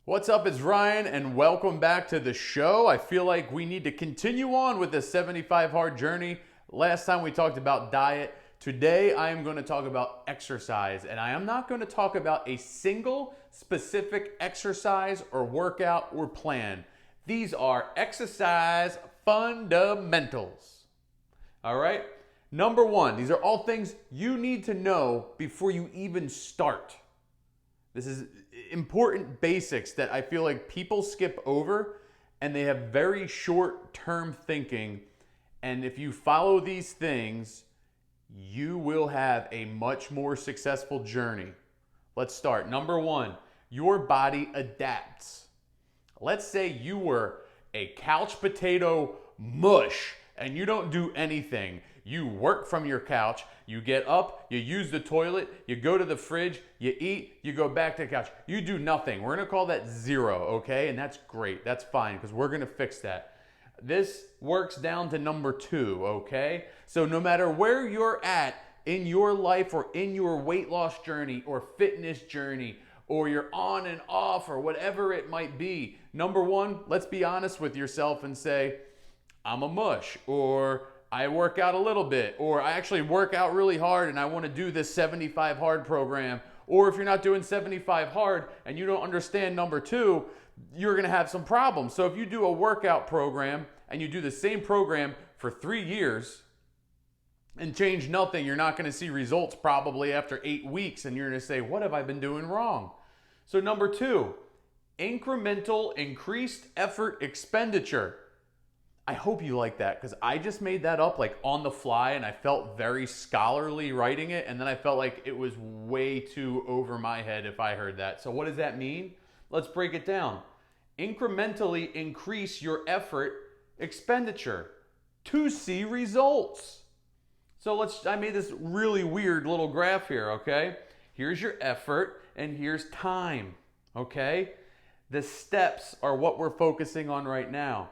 What's up, it's Ryan, and welcome back to the show. I feel like we need to continue on with the 75 hard journey. Last time we talked about diet. Today I am going to talk about exercise, and I am not going to talk about a single specific exercise or workout or plan. These are exercise fundamentals. All right? Number one, these are all things you need to know before you even start. This is important basics that I feel like people skip over, and they have very short-term thinking. And if you follow these things, you will have a much more successful journey. Let's start. Number one, your body adapts. Let's say you were a couch potato mush and you don't do anything. You work from your couch, you get up, you use the toilet, you go to the fridge, you eat, you go back to the couch. You do nothing. We're gonna call that zero, okay? And that's great, that's fine, because we're gonna fix that. This works down to number two, okay? So no matter where you're at in your life or in your weight loss journey or fitness journey, or you're on and off or whatever it might be, number one, let's be honest with yourself and say, I'm a mush, or I work out a little bit, or I actually work out really hard and I want to do this 75 hard program. Or if you're not doing 75 hard and you don't understand number two, you're going to have some problems. So if you do a workout program and you do the same program for 3 years and change nothing, you're not going to see results probably after 8 weeks, and you're going to say, what have I been doing wrong? So number two, incremental increased effort expenditure. I hope you like that, because I just made that up like on the fly, and I felt very scholarly writing it, and then I felt like it was way too over my head if I heard that. So what does that mean? Let's break it down. Incrementally increase your effort expenditure to see results. So I made this really weird little graph here, okay? Here's your effort and here's time, okay? The steps are what we're focusing on right now.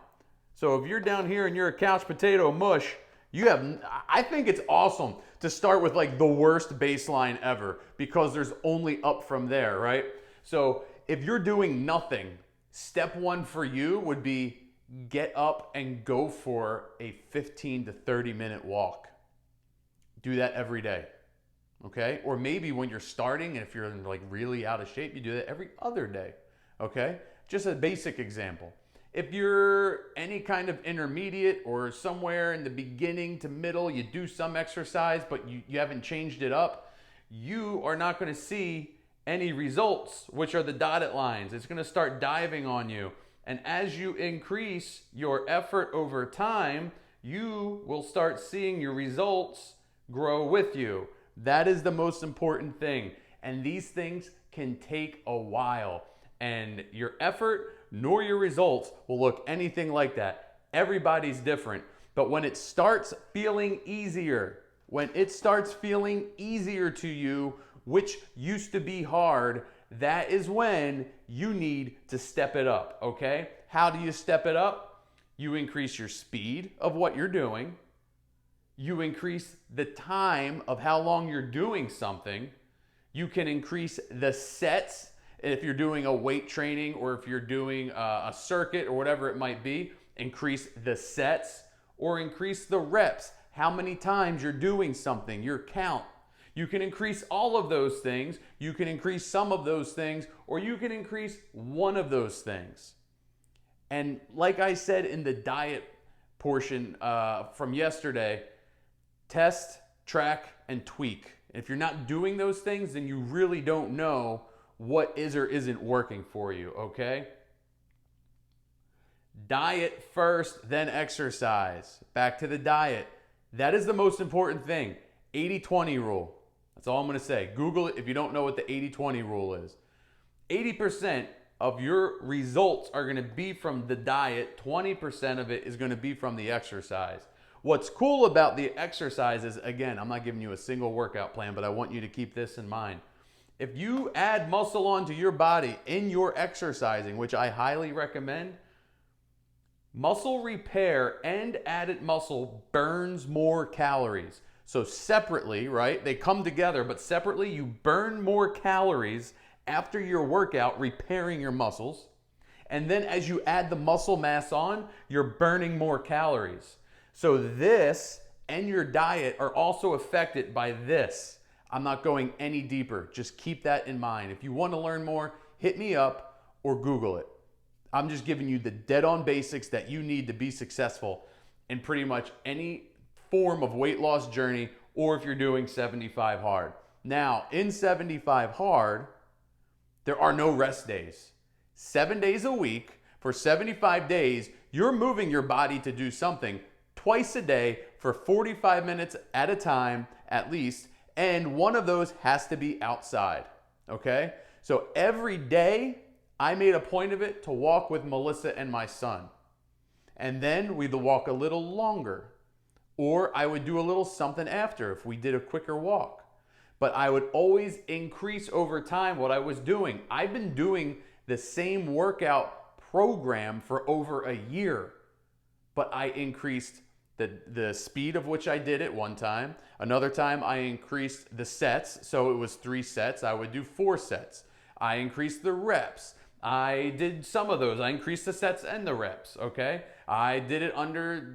So if you're down here and you're a couch potato mush, I think it's awesome to start with like the worst baseline ever, because there's only up from there, right? So if you're doing nothing, step one for you would be get up and go for a 15 to 30 minute walk. Do that every day, okay? Or maybe when you're starting, and if you're like really out of shape, you do that every other day, okay? Just a basic example. If you're any kind of intermediate or somewhere in the beginning to middle, you do some exercise, but you haven't changed it up, you are not going to see any results, which are the dotted lines. It's going to start diving on you. And as you increase your effort over time, you will start seeing your results grow with you. That is the most important thing. And these things can take a while. And your effort nor your results will look anything like that. Everybody's different. But when it starts feeling easier, to you, which used to be hard, that is when you need to step it up, okay? How do you step it up? You increase your speed of what you're doing. You increase the time of how long you're doing something. You can increase the sets if you're doing a weight training, or if you're doing a circuit or whatever it might be. Increase the sets or increase the reps. How many times you're doing something, your count. You can increase all of those things. You can increase some of those things, or you can increase one of those things. And like I said in the diet portion from yesterday, test, track, and tweak. If you're not doing those things, then you really don't know what is or isn't working for you, okay? Diet first, then exercise. Back to the diet. That is the most important thing. 80-20 rule. That's all I'm going to say. Google it if you don't know what the 80-20 rule is. 80% of your results are going to be from the diet. 20% of it is going to be from the exercise. What's cool about the exercise is, again, I'm not giving you a single workout plan, but I want you to keep this in mind. If you add muscle onto your body in your exercising, which I highly recommend, muscle repair and added muscle burns more calories. So separately, right, they come together, but separately you burn more calories after your workout, repairing your muscles. And then as you add the muscle mass on, you're burning more calories. So this and your diet are also affected by this. I'm not going any deeper. Just keep that in mind. If you want to learn more, hit me up or Google it. I'm just giving you the dead-on basics that you need to be successful in pretty much any form of weight loss journey, or if you're doing 75 hard. Now, in 75 hard, there are no rest days. 7 days a week for 75 days, you're moving your body to do something twice a day for 45 minutes at a time at least, and one of those has to be outside, okay? So every day, I made a point of it to walk with Melissa and my son. And then we'd walk a little longer, or I would do a little something after if we did a quicker walk. But I would always increase over time what I was doing. I've been doing the same workout program for over a year, but I increased the speed of which I did it one time. Another time I increased the sets, so it was 3 sets. I would do 4 sets. I increased the reps. I did some of those. I increased the sets and the reps, okay? I did it under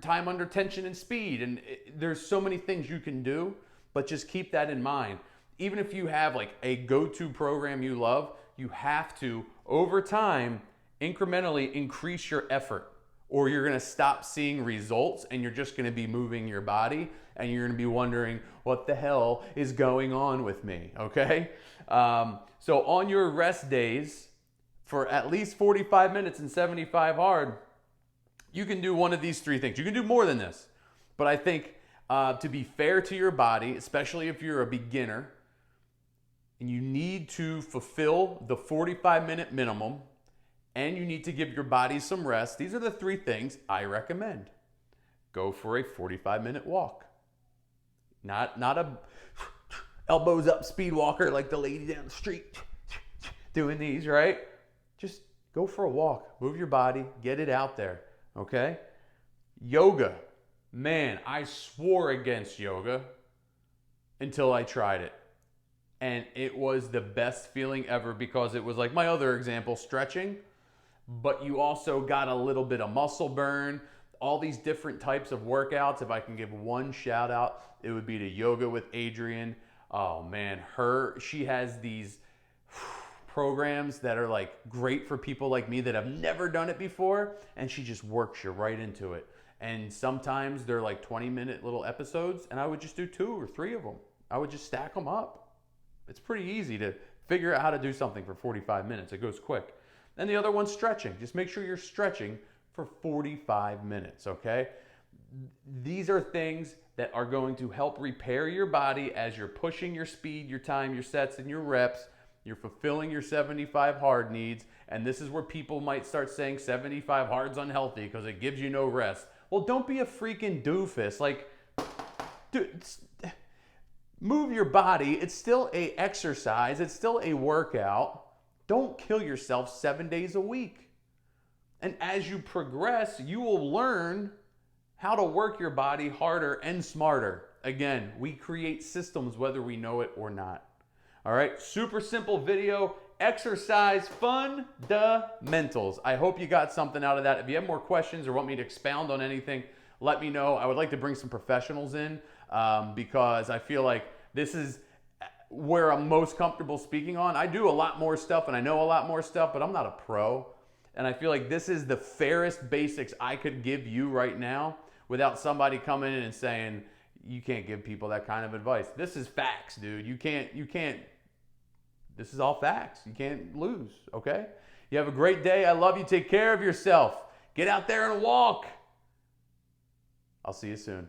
tension and speed, and there's so many things you can do, but just keep that in mind. Even if you have like a go-to program you love, you have to, over time, incrementally increase your effort, or you're gonna stop seeing results and you're just gonna be moving your body and you're gonna be wondering, what the hell is going on with me, okay? So on your rest days, for at least 45 minutes and 75 hard, you can do one of these 3 things. You can do more than this, but I think to be fair to your body, especially if you're a beginner, and you need to fulfill the 45-minute minimum, and you need to give your body some rest. These are the 3 things I recommend. Go for a 45-minute walk. Not a elbows up speed walker like the lady down the street doing these, right? Just go for a walk. Move your body. Get it out there, okay? Yoga. Man, I swore against yoga until I tried it. And it was the best feeling ever, because it was like my other example, stretching, but you also got a little bit of muscle burn, all these different types of workouts. If I can give one shout out, it would be to Yoga with Adriene. Oh man, she has these programs that are like great for people like me that have never done it before, and she just works you right into it. And sometimes they're like 20-minute little episodes, and I would just do 2 or 3 of them. I would just stack them up. It's pretty easy to figure out how to do something for 45 minutes. It goes quick. And the other one's stretching. Just make sure you're stretching for 45 minutes, okay? These are things that are going to help repair your body as you're pushing your speed, your time, your sets, and your reps. You're fulfilling your 75 hard needs. And this is where people might start saying 75 hard's unhealthy because it gives you no rest. Well, don't be a freaking doofus. Like, dude, move your body. It's still a exercise. It's still a workout. Don't kill yourself 7 days a week. And as you progress, you will learn how to work your body harder and smarter. Again, we create systems whether we know it or not. All right, super simple video. Exercise fundamentals. I hope you got something out of that. If you have more questions or want me to expound on anything, let me know. I would like to bring some professionals in because I feel like this is where I'm most comfortable speaking on. I do a lot more stuff and I know a lot more stuff, but I'm not a pro. And I feel like this is the fairest basics I could give you right now without somebody coming in and saying, you can't give people that kind of advice. This is facts, dude. You can't, this is all facts. You can't lose, okay? You have a great day. I love you. Take care of yourself. Get out there and walk. I'll see you soon.